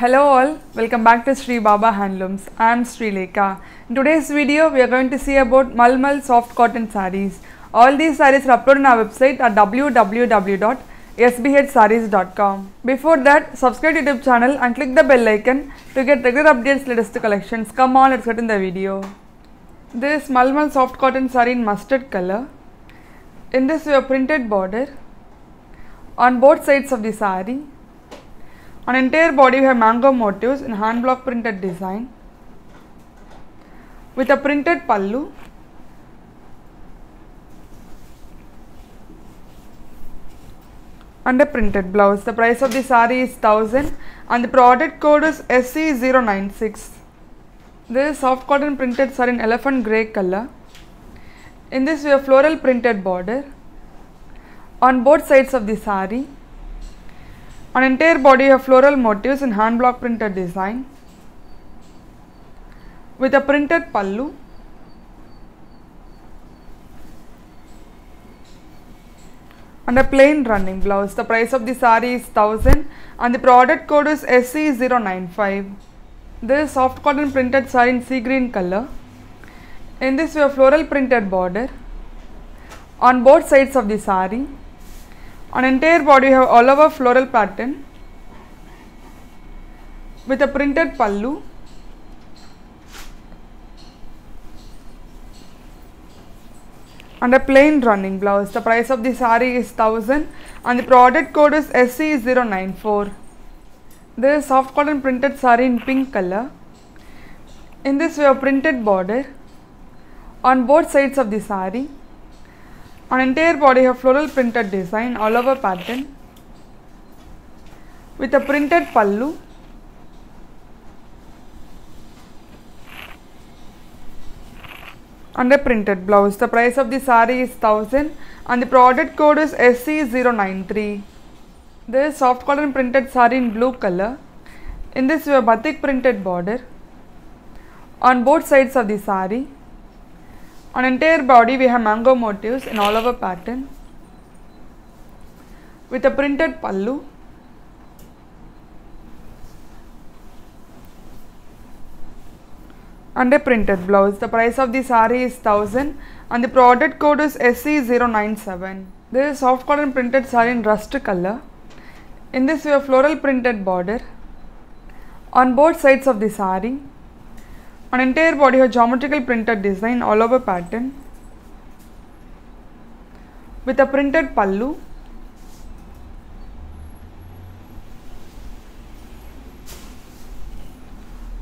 Hello all, welcome back to Sri Baba Handlooms. I am Sri Lekha. In today's video, we are going to see about Malmal soft cotton sarees. All these sarees are uploaded on our website at www.sbhsarees.com. Before that, subscribe to YouTube channel and click the bell icon to get regular updates, latest collections. Come on, let's get in the video. This Malmal soft cotton saree in mustard color. In this, we have printed border on both sides of the saree. On entire body we have mango motifs in hand block printed design with a printed pallu and a printed blouse. The price of the saree is 1000 and the product code is SC096. This is soft cotton printed saree in elephant grey color. In this we have floral printed border on both sides of the saree. On entire body you have floral motifs in hand block printed design with a printed pallu and a plain running blouse. The price of the saree is 1000 and the product code is SC095. This is soft cotton printed saree in sea green color. In this we have floral printed border on both sides of the saree. On entire body you have all over floral pattern with a printed pallu and a plain running blouse. The price of the saree is 1000 and the product code is SC094. This is soft cotton printed saree in pink color. In this we have printed border on both sides of the saree. On entire body you have floral printed design all over pattern with a printed pallu and a printed blouse. The price of the saree is 1000 and the product code is SC093. This is soft cotton printed saree in blue color. In this we have batik printed border on both sides of the saree. On entire body we have mango motifs in all over pattern with a printed pallu and a printed blouse. The price of the saree is 1000 and the product code is SC097. This is soft cotton printed saree in rust color. In this we have floral printed border on both sides of the saree. On entire body you have geometrical printed design all over pattern with a printed pallu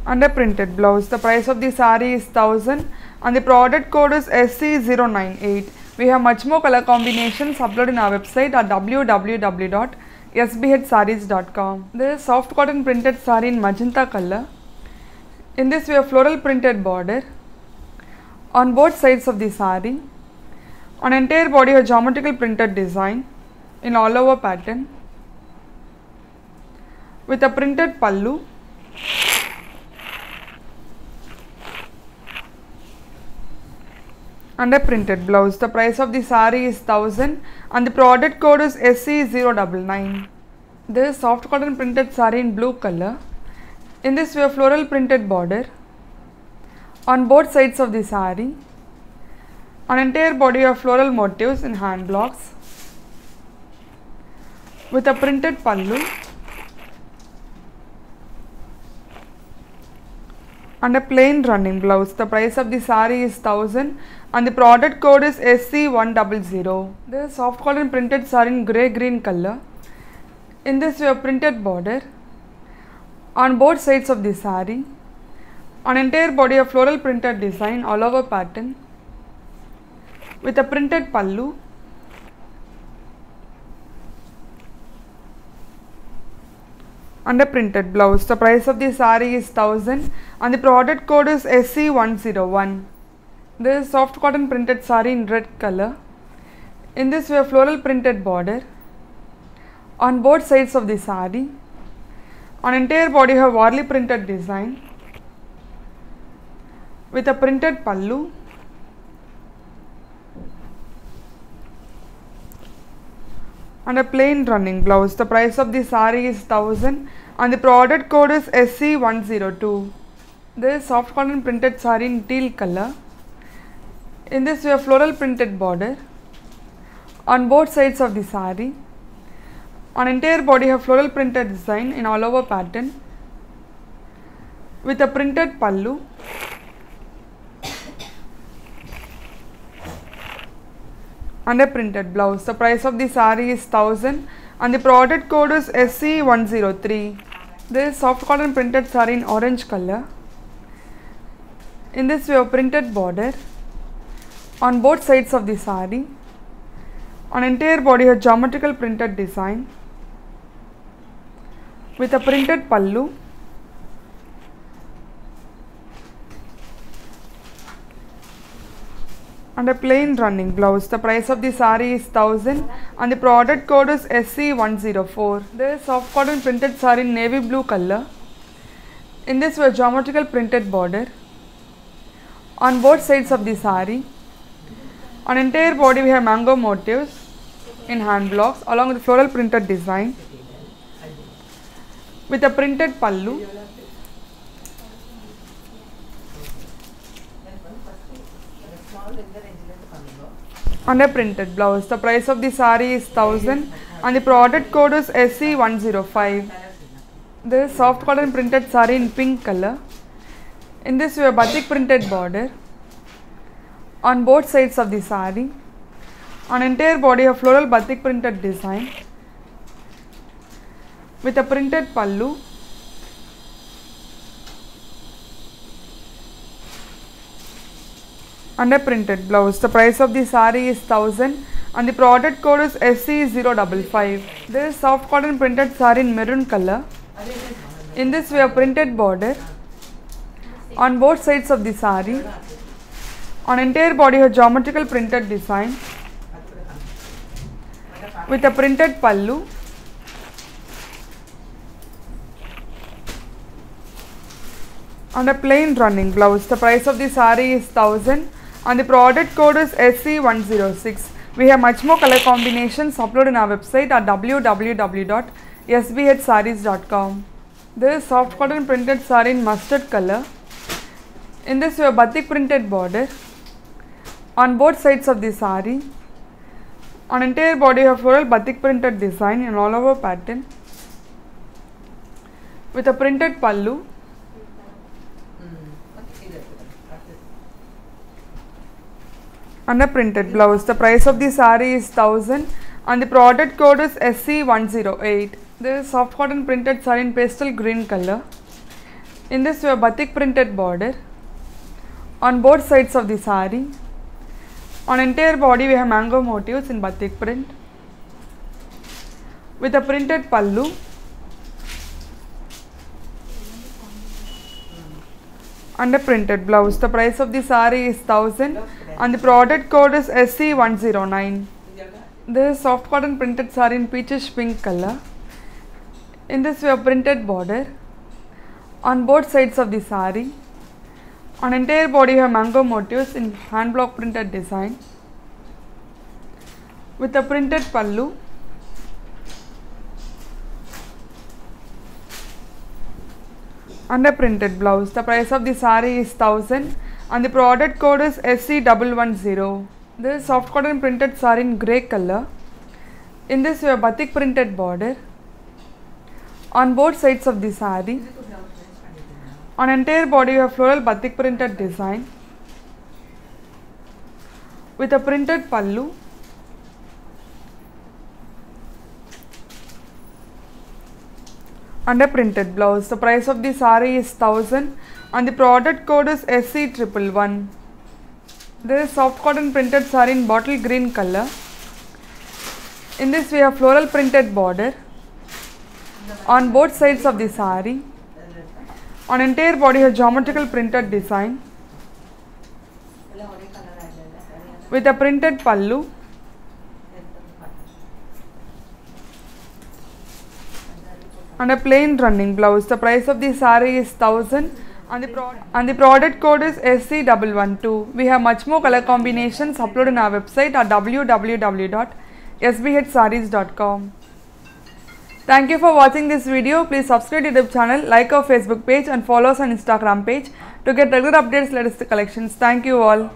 and a printed blouse. The price of the saree is 1000 and the product code is SC098. We have much more color combinations uploaded in our website at www.sbhsarees.com. This is soft cotton printed saree in magenta color. In this we have floral printed border on both sides of the saree. On entire body you have geometrical printed design in all over pattern with a printed pallu and a printed blouse. The price of the saree is 1000 and the product code is SC099. This is soft cotton printed saree in blue color. In this we have floral printed border on both sides of the saree. On entire body you have floral motifs in hand blocks with a printed pallu and a plain running blouse. The price of the saree is 1000 and the product code is SC100. This is soft cotton printed saree in grey green color. In this we have printed border on both sides of the saree. On entire body of floral printed design all over pattern with a printed pallu and a printed blouse. The price of the saree is 1000 and the product code is SC101. This is soft cotton printed saree in red color. In this we have floral printed border on both sides of the saree. On entire body you have warli printed design with a printed pallu and a plain running blouse. The price of the saree is 1000 and the product code is SC102. This is soft cotton printed saree in teal color. In this we have floral printed border on both sides of the saree. On entire body have floral printed design in all over pattern with a printed pallu and a printed blouse. The price of the saree is 1000 and the product code is SC103. This is soft cotton printed saree in orange color. In this we have printed border on both sides of the saree. On entire body have geometrical printed design with a printed pallu and a plain running blouse. The price of the saree is 1000 and the product code is SC104. This is soft cotton printed saree in navy blue color. In this we have geometrical printed border on both sides of the saree. On entire body we have mango motifs in hand blocks along with floral printed design with a printed pallu and a printed blouse. The price of the saree is 1000 and the product code is SC105. This is soft cotton printed saree in pink color. In this we have batik printed border on both sides of the saree. On entire body have floral batik printed design with a printed pallu and a printed blouse. The price of the saree is 1000 and the product code is SC055. This is soft cotton printed saree in maroon color. In this we have printed border on both sides of the saree. On entire body have geometrical printed design with a printed pallu and a plain running blouse. The price of the saree is 1000 and the product code is SC106. We have much more color combinations uploaded on our website at www.sbhsarees.com. This is soft cotton printed saree in mustard color. In this we have batik printed border on both sides of the saree. On entire body have floral batik printed design in all over pattern with a printed pallu and a printed blouse. The price of the saree is 1000 and the product code is SC108. This is soft cotton printed saree in pastel green color. In this we have batik printed border on both sides of the saree. On entire body we have mango motifs in batik print with a printed pallu and a printed blouse. The price of the saree is 1000 and the product code is SC109. This is soft cotton printed saree in peachish pink color. In this we have printed border on both sides of the saree. On entire body we have mango motifs in hand block printed design with a printed pallu and a printed blouse. The price of the saree is 1000 and the product code is SC110. This is soft cotton printed saree in grey color. In this we have batik printed border on both sides of the saree. On entire body we have floral batik printed design with a printed pallu and a printed blouse. The price of the saree is 1000 and the product code is SC111. This is soft cotton printed saree in bottle green color. In this we have floral printed border on both sides of the saree. On entire body has geometrical printed design with a printed pallu and a plain running blouse. The price of the saree is 1000 and the product code is SC112. We have much more color combinations uploaded on our website at www.sbhsarees.com. Thank you for watching this video. Please subscribe to YouTube channel, like our Facebook page and follow us on Instagram page to get regular updates, latest collections. Thank you all.